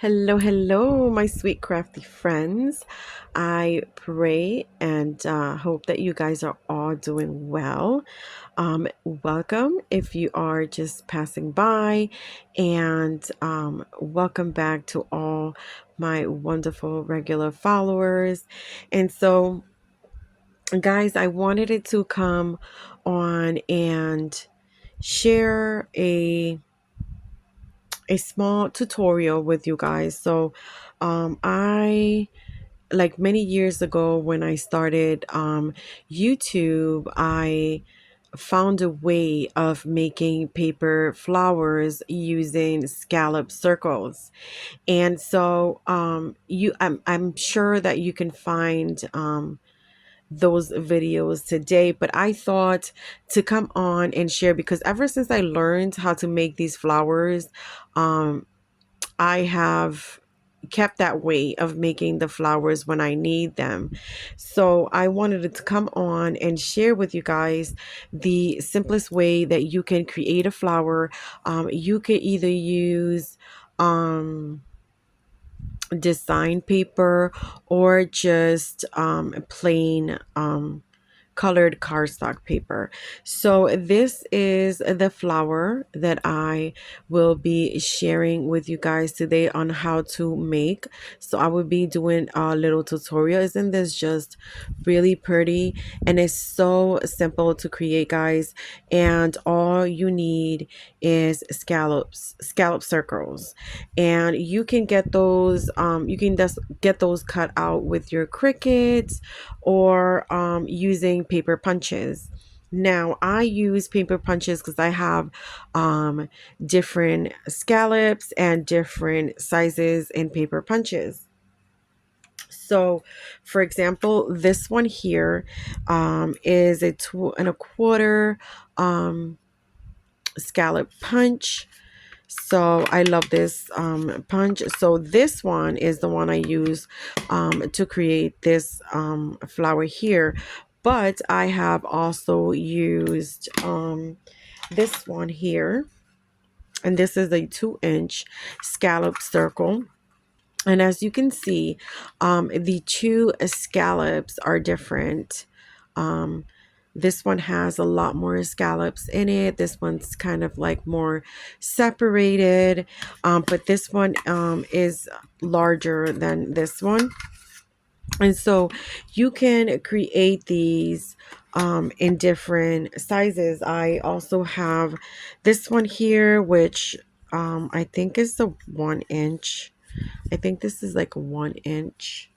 Hello, hello, my sweet crafty friends. I pray and hope that you guys are all doing well. Welcome if you are just passing by, and welcome back to all my wonderful regular followers. And so, guys, I wanted it to come on and share a small tutorial with you guys. So, I like many years ago when I started YouTube, I found a way of making paper flowers using scallop circles. And so I'm sure that you can find those videos today, but I thought to come on and share because ever since I learned how to make these flowers, um I have kept that way of making the flowers when I need them. So I wanted to come on and share with you guys the simplest way that you can create a flower. You could either use design paper or just plain colored cardstock paper. So this is the flower that I will be sharing with you guys today on how to make. So I will be doing a little tutorial. Isn't this just really pretty? And it's so simple to create, guys. And all you need is scallop circles. And you can get those, you can just get those cut out with your Cricuts or using paper punches. Now, I use paper punches because I have different scallops and different sizes in paper punches. So, for example, this one here is a 2 1/4 scallop punch. So I love this punch. So this one is the one I use to create this flower here. But I have also used this one here. And this is a 2-inch scallop circle. And as you can see, the two scallops are different. Um, this one has a lot more scallops in it. This one's kind of like more separated, but this one is larger than this one. And so you can create these in different sizes. I also have this one here, which I think is the 1 inch. I think this is like 1 inch.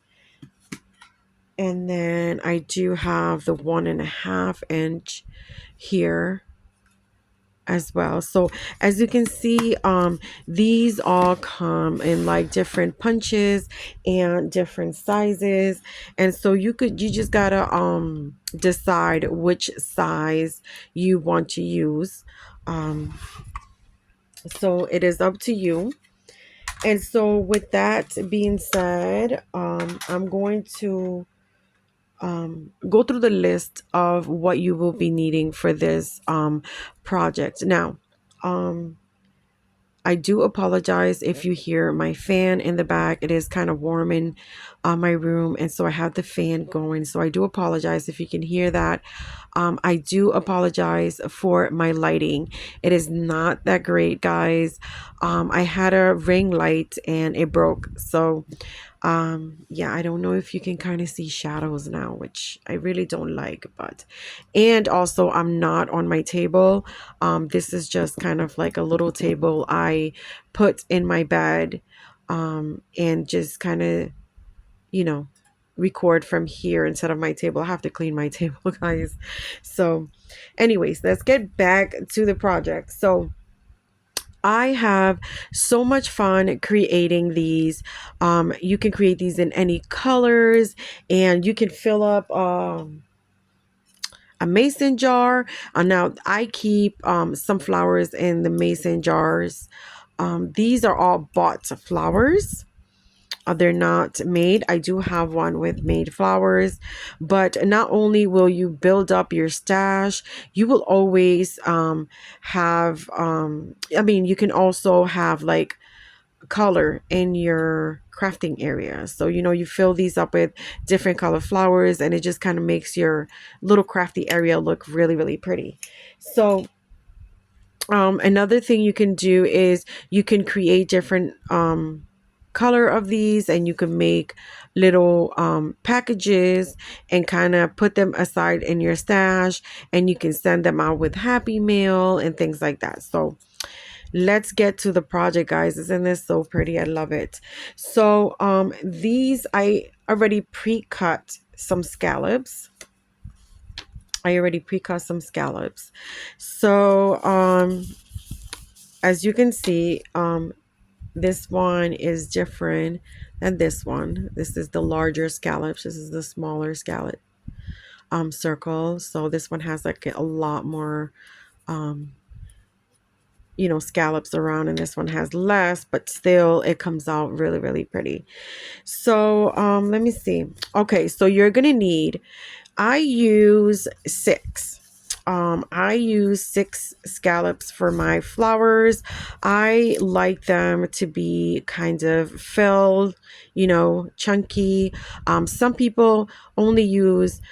And then I do have the 1.5 inch here as well. So as you can see, these all come in like different punches and different sizes. And so you just gotta decide which size you want to use. So it is up to you. And so with that being said, I'm going to go through the list of what you will be needing for this project. Now, I do apologize if you hear my fan in the back. It is kind of warm in my room, and so I have the fan going. So I do apologize if you can hear that. I do apologize for my lighting. It is not that great, guys. I had a ring light and it broke. So yeah, I don't know if you can kind of see shadows now, which I really don't like. But and also I'm not on my table. This is just kind of like a little table I put in my bed, and just kind of, you know, record from here instead of my table. I have to clean my table, guys. So anyways, let's get back to the project. So I have so much fun creating these. You can create these in any colors, and you can fill up a mason jar. Now I keep some flowers in the mason jars. These are all bought flowers. They're not made. I do have one with made flowers, but not only will you build up your stash, you will always have, I mean, you can also have like color in your crafting area. So, you know, you fill these up with different color flowers, and it just kind of makes your little crafty area look really, really pretty. So, another thing you can do is you can create different color of these, and you can make little packages and kind of put them aside in your stash, and you can send them out with Happy Mail and things like that. So let's get to the project, guys. Isn't this so pretty? I love it. So these, I already pre-cut some scallops. So as you can see, this one is different than this one. This is the larger scallops. This is the smaller scallop circle. So this one has like a lot more you know, scallops around, and this one has less, but still it comes out really, really pretty. So let me see. Okay, so you're gonna need, I use six. I use six scallops for my flowers. I like them to be kind of filled, you know, chunky. Some people only use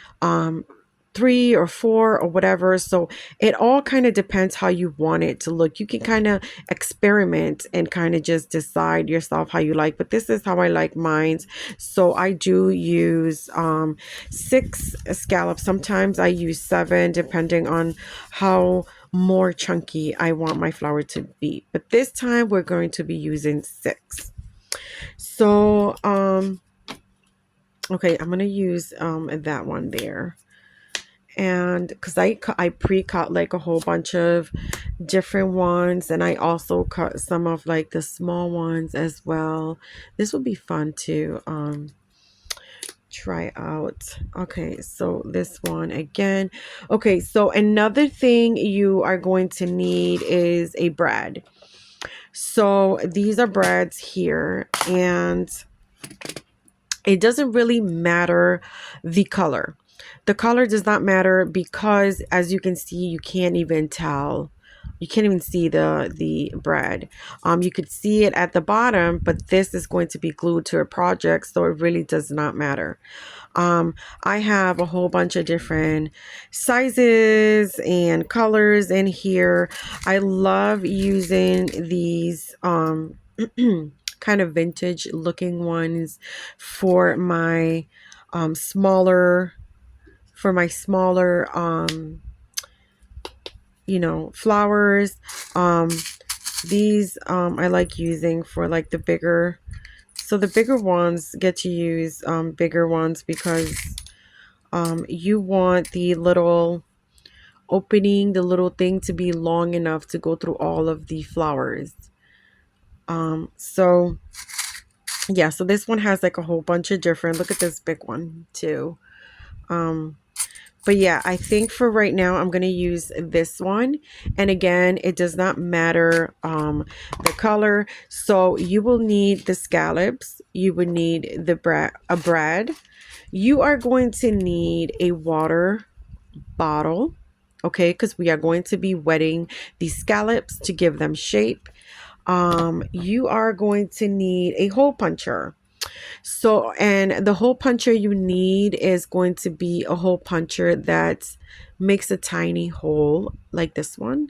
3 or 4 or whatever. So it all kind of depends how you want it to look. You can kind of experiment and kind of just decide yourself how you like, but this is how I like mine. So I do use 6 scallops. Sometimes I use 7, depending on how more chunky I want my flower to be. But this time we're going to be using 6. So okay, I'm gonna use that one there. And because I pre-cut like a whole bunch of different ones, and I also cut some of like the small ones as well. This will be fun to try out. Okay, so this one again. Okay, so another thing you are going to need is a brad. So these are brads here, and it doesn't really matter the color. The color does not matter because, as you can see, you can't even tell. You can't even see the bread. You could see it at the bottom, but this is going to be glued to a project, so it really does not matter. I have a whole bunch of different sizes and colors in here. I love using these kind of vintage looking ones for my smaller you know, flowers. These I like using for like the bigger, so the bigger ones get to use bigger ones because you want the little opening, the little thing to be long enough to go through all of the flowers. So yeah, so this one has like a whole bunch of different, look at this big one too. But yeah, I think for right now, I'm going to use this one. And again, it does not matter the color. So you will need the scallops. You would need the brad. You are going to need a water bottle, okay? Because we are going to be wetting these scallops to give them shape. You are going to need a hole puncher. So, and the hole puncher you need is going to be a hole puncher that makes a tiny hole like this one.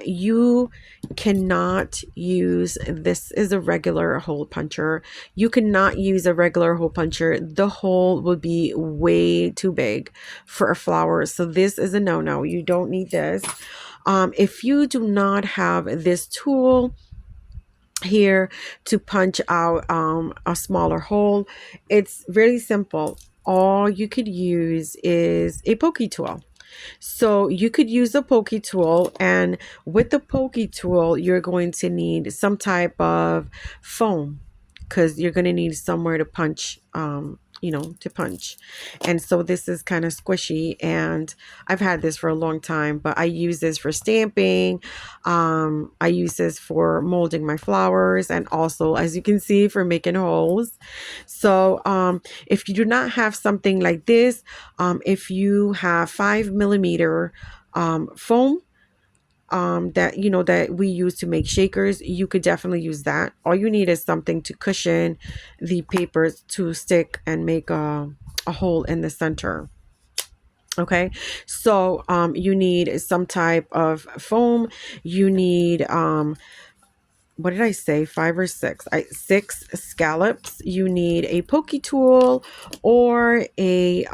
You cannot use, this is a regular hole puncher. You cannot use a regular hole puncher. The hole would be way too big for a flower. So this is a no-no. You don't need this. If you do not have this tool here to punch out a smaller hole, it's really simple. All you could use is a pokey tool. So you could use a pokey tool, and with the pokey tool you're going to need some type of foam because you're going to need somewhere to punch, you know, to punch. And so this is kind of squishy, and I've had this for a long time, but I use this for stamping. I use this for molding my flowers, and also, as you can see, for making holes. So if you do not have something like this, if you have 5mm foam, that that we use to make shakers, you could definitely use that. All you need is something to cushion the papers to stick and make a hole in the center. Okay, so you need some type of foam. You need what did I say? Five or six? Six scallops. You need a pokey tool or a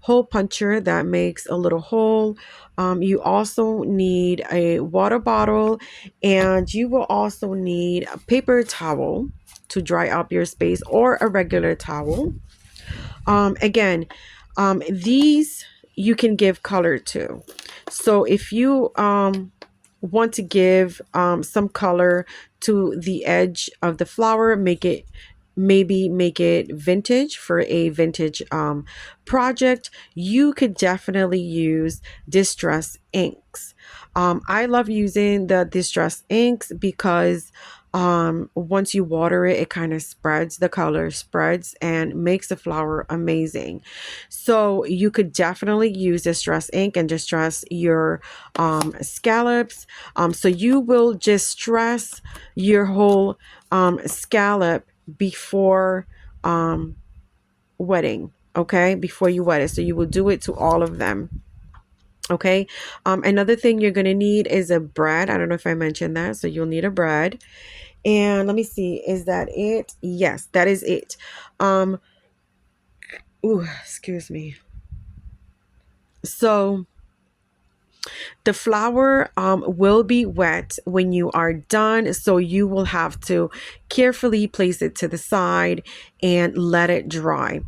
hole puncher that makes a little hole. You also need a water bottle, and you will also need a paper towel to dry up your space, or a regular towel. Again, these you can give color to. So if you want to give some color to the edge of the flower, maybe make it vintage for a vintage project, you could definitely use distress inks. I love using the distress inks because once you water it, it kind of spreads, the color spreads and makes the flower amazing. So you could definitely use distress ink and distress your scallops. So you will distress your whole scallop before wetting, okay, before you wet it. So you will do it to all of them. Okay. Another thing you're going to need is a brad. I don't know if I mentioned that. So you'll need a brad. And let me see, is that it? Yes, that is it. Excuse me. So the flower will be wet when you are done, so you will have to carefully place it to the side and let it dry.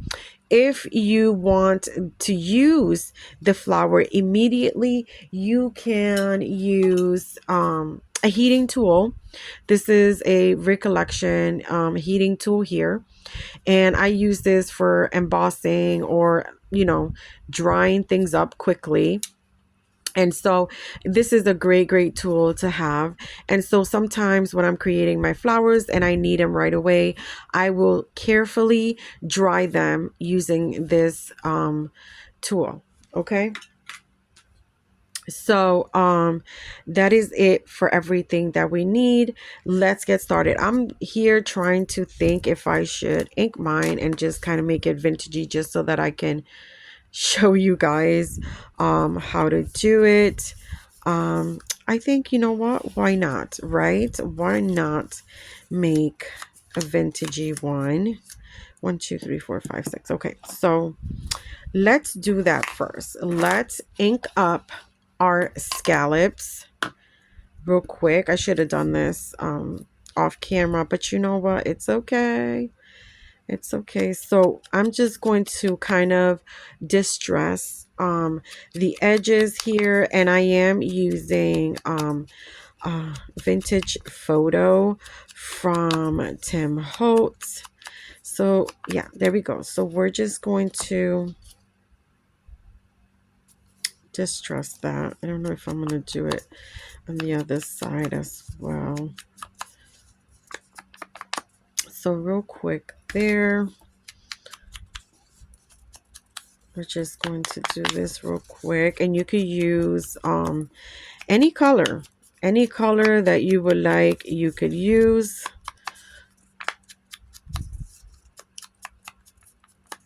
If you want to use the flower immediately, you can use a heating tool. This is a recollection heating tool here, and I use this for embossing or drying things up quickly. And so this is a great tool to have. And so sometimes when I'm creating my flowers and I need them right away, I will carefully dry them using this tool. Okay. So that is it for everything that we need. Let's get started. I'm here trying to think if I should ink mine and just kind of make it vintagey, just so that I can show you guys how to do it. I think, you know what, why not, right? Why not make a vintagey one? 1, 2, 3, 4, 5, 6. Okay, so let's do that first. Let's ink up our scallops real quick. I should have done this off camera, but you know what, it's okay. It's okay. So I'm just going to kind of distress the edges here, and I am using vintage photo from Tim Holtz. So yeah, there we go. So we're just going to distress that. I don't know if I'm going to do it on the other side as well. So real quick there. We're just going to do this real quick, and you could use any color that you would like, you could use.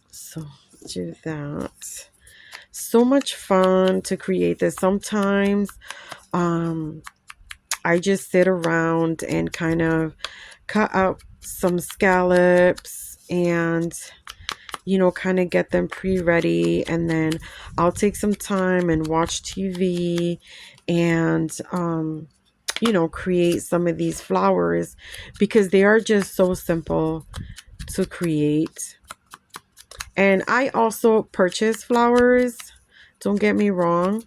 So do that. So much fun to create this. Sometimes I just sit around and kind of cut out some scallops and kind of get them pre-ready, and then I'll take some time and watch TV and create some of these flowers, because they are just so simple to create. And I also purchase flowers, don't get me wrong,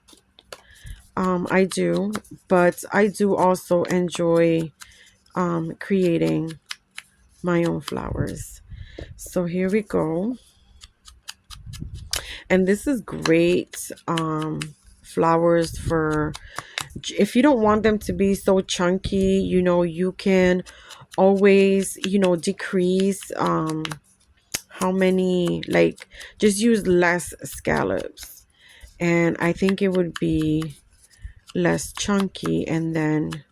I do, but I do also enjoy creating my own flowers. So here we go. And this is great flowers for, if you don't want them to be so chunky, you can always, decrease how many, like, just use less scallops. And I think it would be less chunky, and then,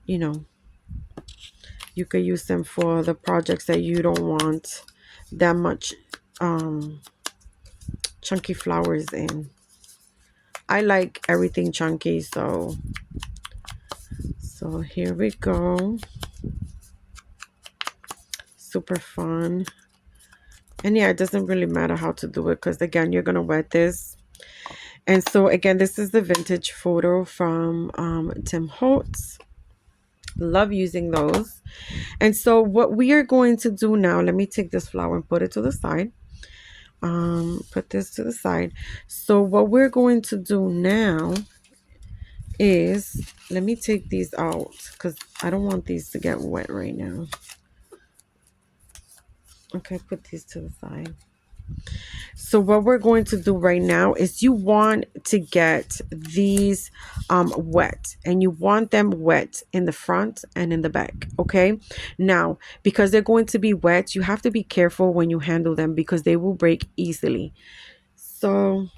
you know, you could use them for the projects that you don't want that much chunky flowers in. I like everything chunky, so here we go. Super fun. And yeah, it doesn't really matter how to do it, because again, you're gonna wet this. And so again, this is the vintage photo from Tim Holtz. Love using those. And so what we are going to do now, let me take this flower and put it to the side. Put this to the side. So what we're going to do now is, let me take these out because I don't want these to get wet right now. Okay, put these to the side. So what we're going to do right now is, you want to get these wet, and you want them wet in the front and in the back. Okay, now because they're going to be wet, you have to be careful when you handle them because they will break easily. So,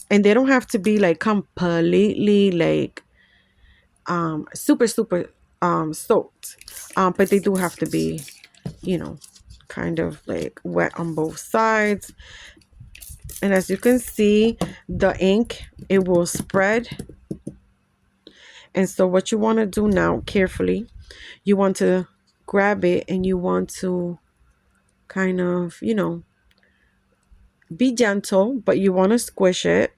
and they don't have to be like completely like super soaked, but they do have to be, you know, kind of like wet on both sides. And as you can see, the ink, it will spread. And so what you want to do now, carefully, you want to grab it and you want to kind of, you know, be gentle, but you want to squish it.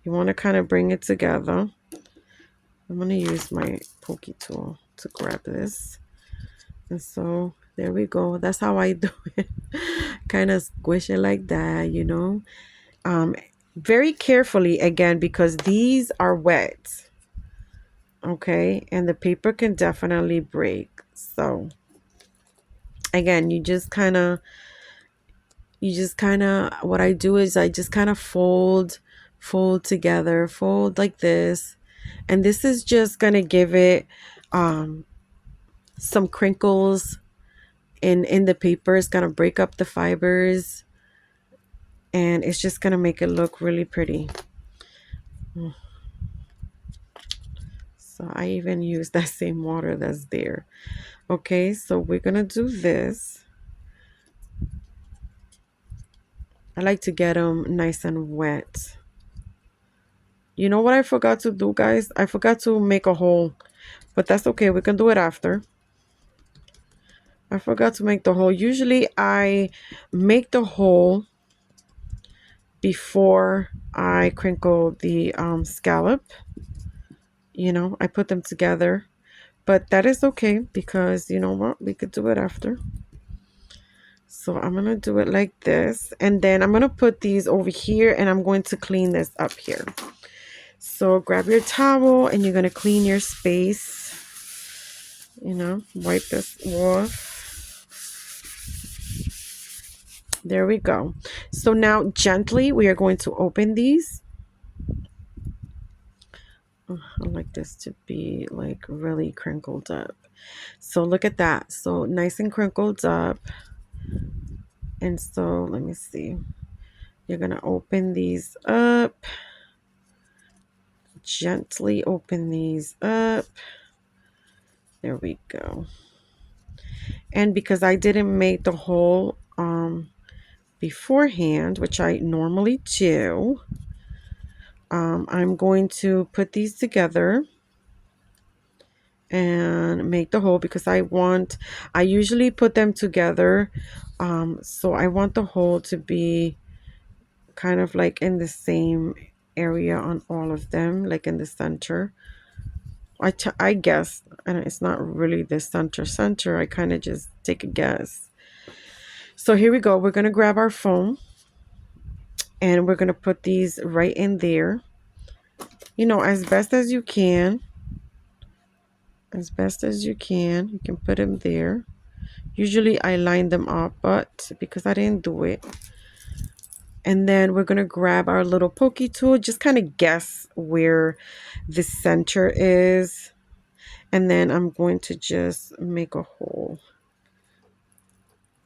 You want to kind of bring it together. I'm going to use my pokey tool to grab this. And so there we go. That's how I do it. Kind of squish it like that, you know. Very carefully again, because these are wet. Okay, and the paper can definitely break. So again, you just kind of what I do is I just kind of fold together, fold like this. And this is just gonna give it some crinkles in the paper. It's gonna break up the fibers, and it's just gonna make it look really pretty. So I even use that same water that's there. Okay, so we're gonna do this. I like to get them nice and wet. You know what I forgot to do, guys? I forgot to make a hole, but that's okay. We can do it after. I forgot to make the hole. Usually I make the hole before I crinkle the scallop. You know, I put them together, but that is okay because you know what? We could do it after. So I'm going to do it like this, and then I'm going to put these over here, and I'm going to clean this up here. So grab your towel and you're going to clean your space. You know, wipe this off. There we go. So now gently we are going to open these. I like this to be like really crinkled up. So look at that. So nice and crinkled up. And so let me see. You're going to open these up. Gently open these up. There we go. And because I didn't make the hole beforehand, which I normally do, I'm going to put these together and make the hole because I usually put them together. So I want the hole to be kind of like in the same area on all of them, like in the center. I guess, and it's not really the center. I kind of just take a guess. So here we go. We're going to grab our foam and we're going to put these right in there. You know, as best as you can. As best as you can. You can put them there. Usually I line them up, but because I didn't do it. And then we're going to grab our little pokey tool. Just kind of guess where the center is. And then I'm going to just make a hole.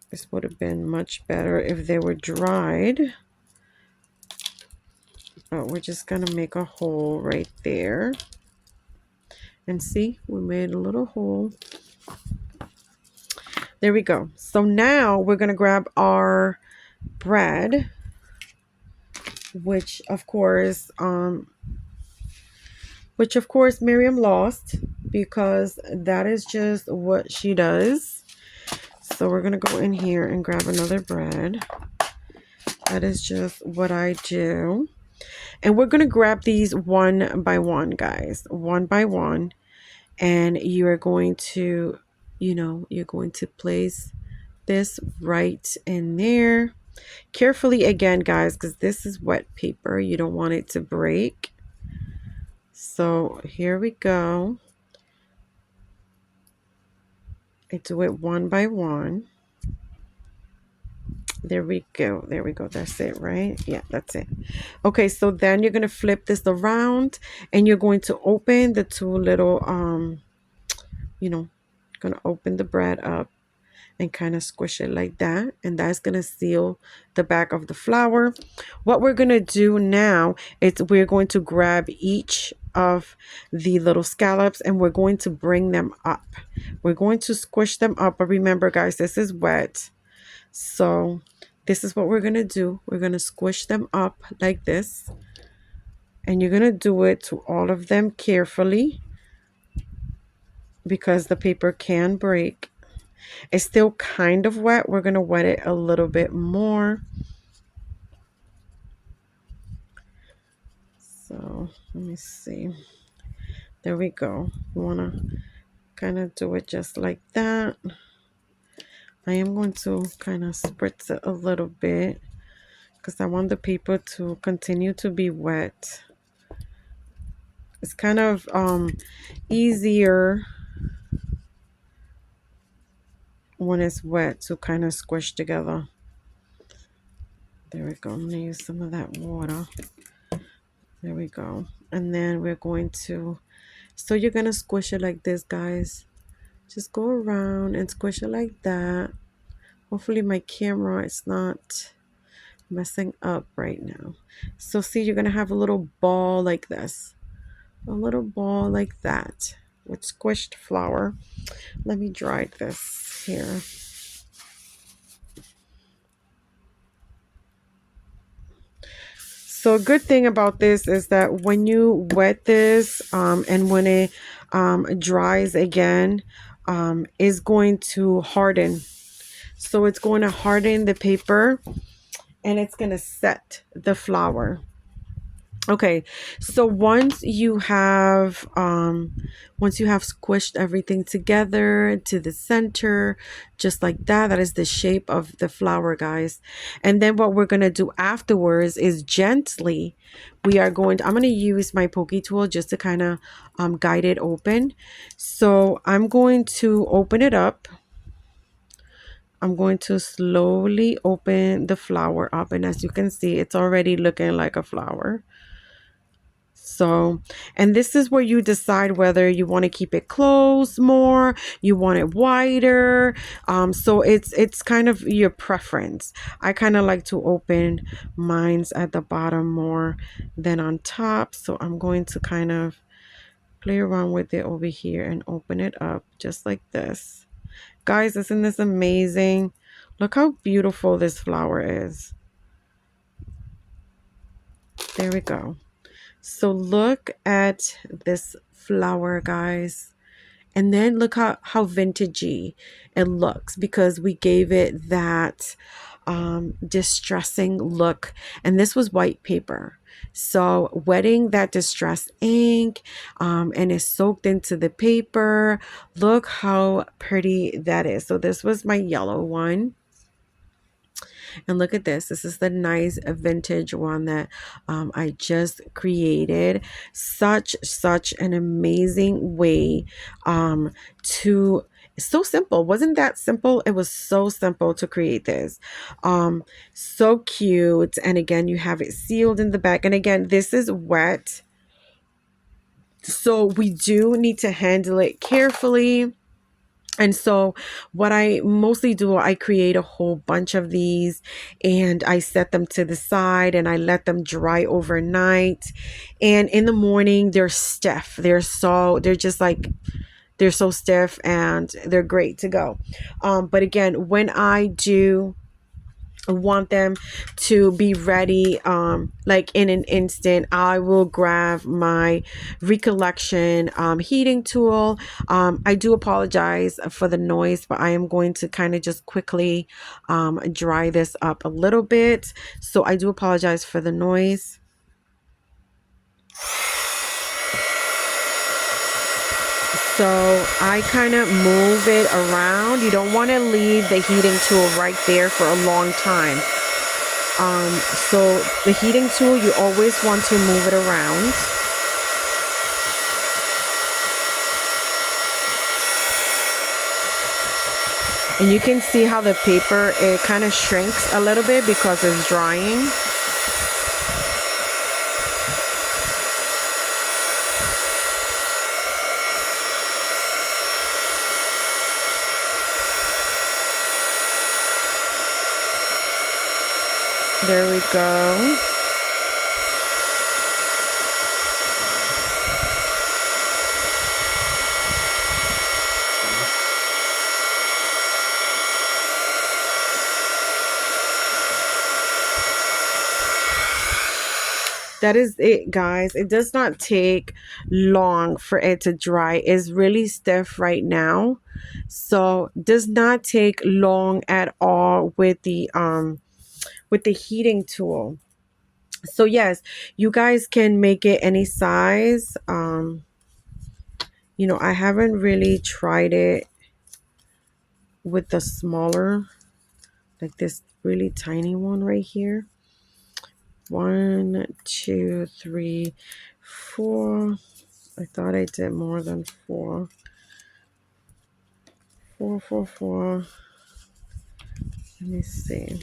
This would have been much better if they were dried. So we're just going to make a hole right there. And see, we made a little hole. There we go. So now we're going to grab our bread, which of course Miriam lost because that is just what she does. So we're going to go in here and grab another bread. That is just what I do. And we're going to grab these one by one, guys, one by one. And you are going to, you're going to place this right in there. Carefully again, guys, because this is wet paper. You don't want it to break. So here we go. I do it one by one. There we go. There we go. That's it, right? Yeah, that's it. Okay, so then you're going to flip this around and you're going to open the two little, going to open the bread up and kind of squish it like that. And that's going to seal the back of the flour. What we're going to do now is we're going to grab each of the little scallops and we're going to bring them up. We're going to squish them up. But remember, guys, this is wet. So this is what we're going to do. We're going to squish them up like this. And you're going to do it to all of them carefully because the paper can break. It's still kind of wet. We're going to wet it a little bit more. So let me see. There we go. You want to kind of do it just like that. I am going to kind of spritz it a little bit because I want the paper to continue to be wet. It's kind of easier when it's wet to kind of squish together. There we go. I'm going to use some of that water. There we go. And then we're going to, so you're going to squish it like this, guys. Just go around and squish it like that. Hopefully my camera is not messing up right now. So see, you're going to have a little ball like this. A little ball like that with squished flour. Let me dry this here. So a good thing about this is that when you wet this and when it dries again, it's going to harden. So it's going to harden the paper and it's going to set the flour. Okay, so once you have squished everything together to the center, just like that, that is the shape of the flour, guys. And then what we're going to do afterwards is gently, I'm going to use my pokey tool just to kind of guide it open. So I'm going to open it up. I'm going to slowly open the flour up. And as you can see, it's already looking like a flour. So, and this is where you decide whether you want to keep it closed more, you want it wider. So it's kind of your preference. I kind of like to open mine's at the bottom more than on top. So I'm going to kind of play around with it over here and open it up just like this. Guys, isn't this amazing? Look how beautiful this flower is. There we go. So look at this flower, guys. And then look how vintagey it looks because we gave it that distressing look. And this was white paper. So wetting that distressed ink and it's soaked into the paper. Look how pretty that is. So this was my yellow one. And look at this. This is the nice vintage one that I just created. Such an amazing way to... It's so simple. Wasn't that simple? It was so simple to create this. So cute. And again, you have it sealed in the back. And again, this is wet. So we do need to handle it carefully. And so what I mostly do, I create a whole bunch of these and I set them to the side and I let them dry overnight. And in the morning, they're stiff. They're just like, they're so stiff and they're great to go. But again, when I do want them to be ready like in an instant, I will grab my recollection heating tool. I do apologize for the noise, but I am going to kind of just quickly dry this up a little bit, so I do apologize for the noise. So I kind of move it around. You don't want to leave the heating tool right there for a long time. So the heating tool, you always want to move it around. And you can see how the paper, it kind of shrinks a little bit because it's drying. There we go. That is it, guys. It does not take long for it to dry. It's really stiff right now. So does not take long at all with the heating tool. So yes, you guys can make it any size. You know, I haven't really tried it with the smaller, like this really tiny one right here. 1, 2, 3, 4. I thought I did more than 4. 4, 4, 4. Let me see.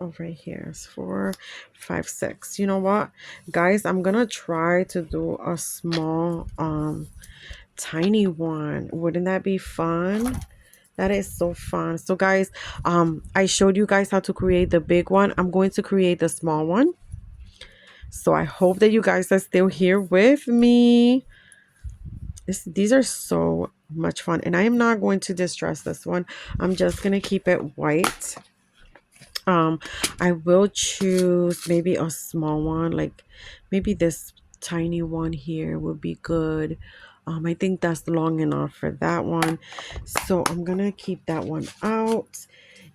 Oh, right here is 4, 5, 6. You know what, guys? I'm gonna try to do a small, tiny one. Wouldn't that be fun? That is so fun. So guys, I showed you guys how to create the big one. I'm going to create the small one. So I hope that you guys are still here with me. These are so much fun. And I am not going to distress this one. I'm just going to keep it white. I will choose maybe a small one, like maybe this tiny one here would be good. I think that's long enough for that one. So I'm going to keep that one out.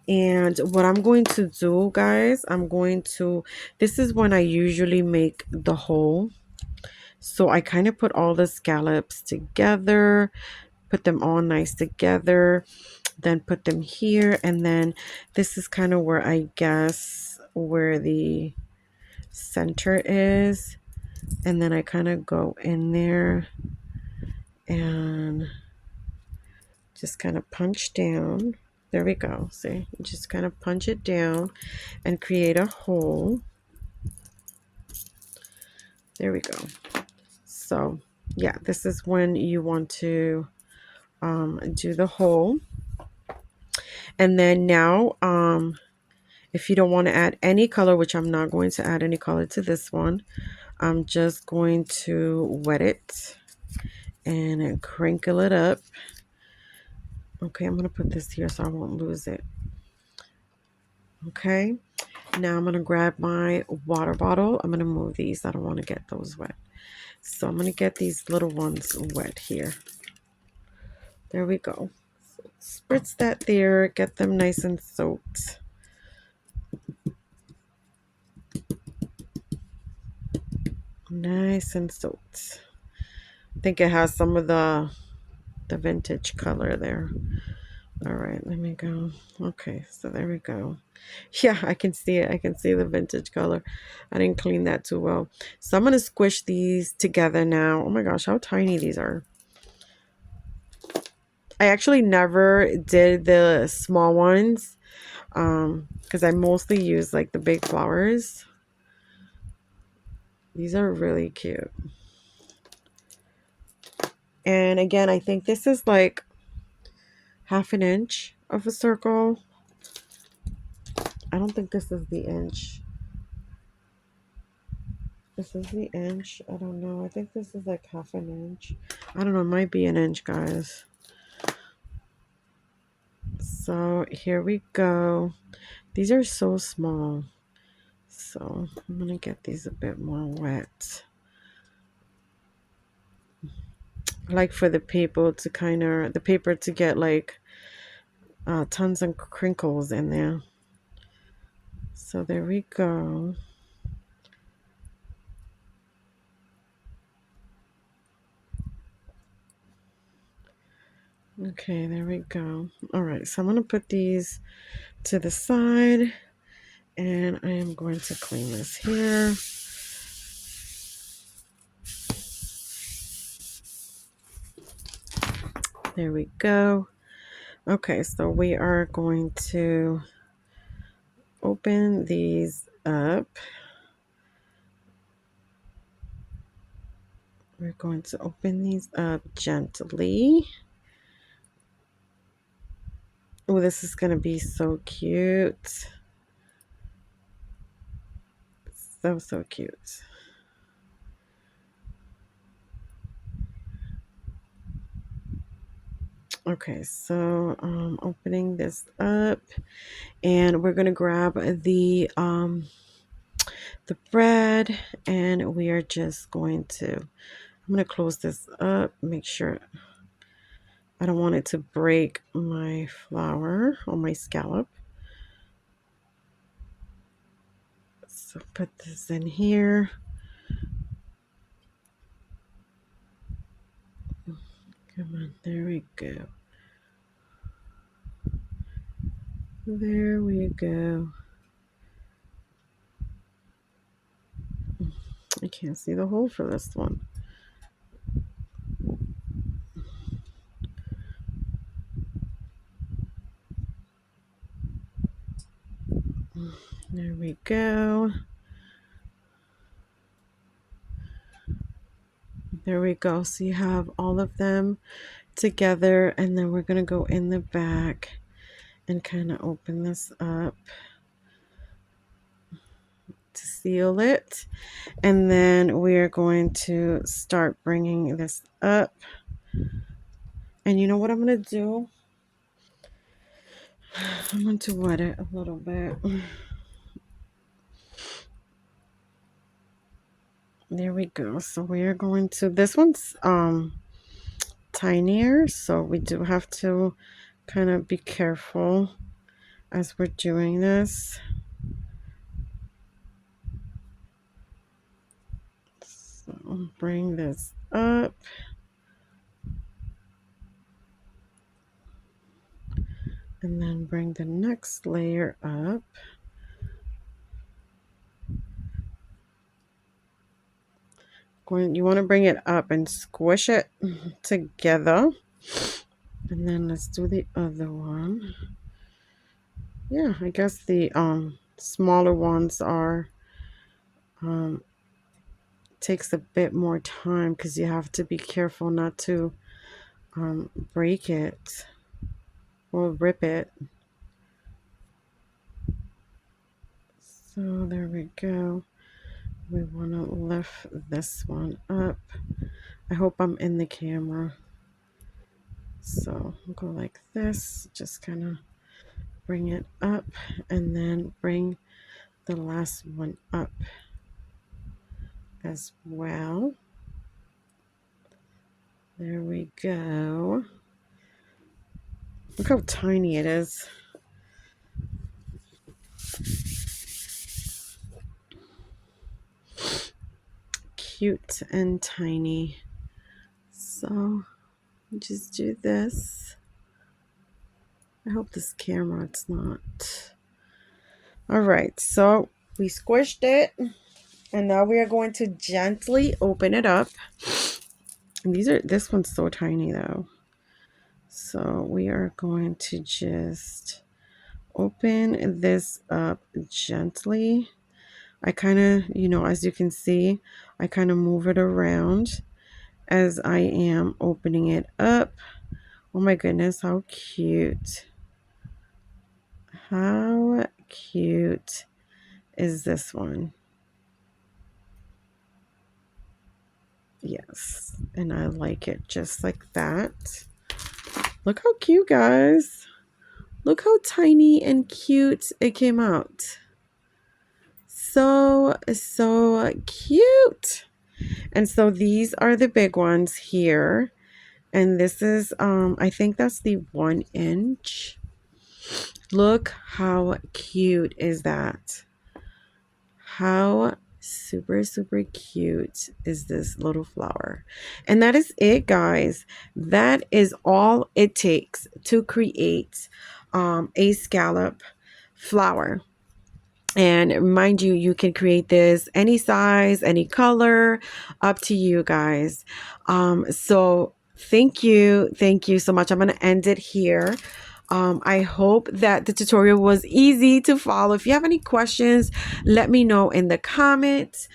And what I'm going to do, guys, this is when I usually make the hole. So I kind of put all the scallops together, put them all nice together, then put them here. And then this is kind of where I guess where the center is. And then I kind of go in there and just kind of punch down. There we go. See, just kind of punch it down and create a hole. There we go. So yeah, this is when you want to do the hole. And then now, if you don't want to add any color, which I'm not going to add any color to this one, I'm just going to wet it and crinkle it up. Okay, I'm going to put this here so I won't lose it. Okay, now I'm going to grab my water bottle. I'm going to move these. I don't want to get those wet. So I'm going to get these little ones wet here. There we go. So spritz that there. Get them nice and soaked. Nice and soaked. I think it has some of the vintage color there. All right, let me go. Okay, so there we go. Yeah, I can see it. I can see the vintage color. I didn't clean that too well. So I'm going to squish these together now. Oh my gosh, how tiny these are. I actually never did the small ones because I mostly use like the big flowers. These are really cute. And again, I think this is like half an inch of a circle. I don't think this is the inch. This is the inch. I don't know. I think this is like half an inch. I don't know. It might be an inch, guys. So here we go. These are so small. So I'm going to get these a bit more wet. I like for the paper to get like tons of crinkles in there. So there we go. Okay, there we go. All right, so I'm going to put these to the side, and I am going to clean this here. There we go. Okay, so we are going to open these up. We're going to open these up gently. Oh, this is going to be so cute. So, so cute. Okay, so opening this up, and we're going to grab the bread, and we are just going to, I'm going to close this up, make sure I don't want it to break my flour or my scallop. So put this in here. Come on, there we go. There we go. I can't see the hole for this one. There we go. There we go. So you have all of them together, and then we're going to go in the back and kind of open this up to seal it. And then we're going to start bringing this up. And you know what I'm going to do? I'm going to wet it a little bit. There we go. So we are going to, this one's tinier, so we do have to kind of be careful as we're doing this. So bring this up. And then bring the next layer up. You want to bring it up and squish it together. And then let's do the other one. Yeah, I guess the smaller ones are takes a bit more time because you have to be careful not to break it or rip it. So there we go. We want to lift this one up. I hope I'm in the camera. So I'll go like this, just kind of bring it up, and then bring the last one up as well. There we go. Look how tiny it is. Cute and tiny. So just do this. I hope this camera, it's not. All right, so we squished it, and now we are going to gently open it up. And this one's so tiny though. So we are going to just open this up gently. I kind of, as you can see, I kind of move it around, as I am opening it up. Oh my goodness, how cute. How cute is this one? Yes, and I like it just like that. Look how cute, guys. Look how tiny and cute it came out. So, so cute. And so these are the big ones here. And this is, I think that's the 1 inch. Look how cute is that? How super, super cute is this little flower? And that is it, guys. That is all it takes to create a scallop flower. And mind you, you can create this any size, any color, up to you guys. So thank you. Thank you so much. I'm going to end it here. I hope that the tutorial was easy to follow. If you have any questions, let me know in the comments.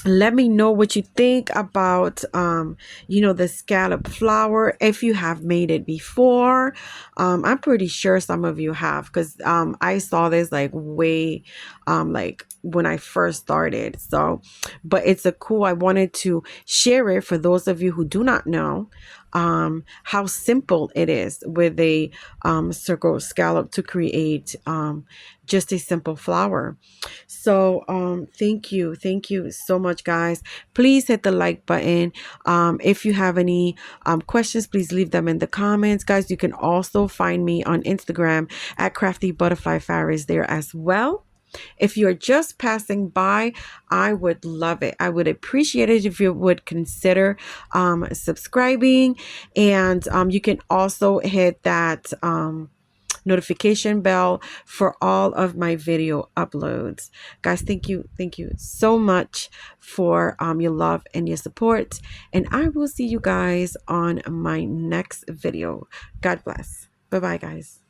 Let me know what you think about the scallop flower, if you have made it before. I'm pretty sure some of you have, because I saw this like way like when I first started. So but it's a cool, I wanted to share it for those of you who do not know how simple it is with a circle scallop to create just a simple flower. So thank you so much, guys. Please hit the like button. If you have any questions, please leave them in the comments, guys. You can also find me on Instagram at Crafty Butterfly Fairies there as well. If you're just passing by, I would love it. I would appreciate it if you would consider subscribing, and you can also hit that notification bell for all of my video uploads. Guys, thank you so much for your love and your support, and I will see you guys on my next video. God bless. Bye bye, guys.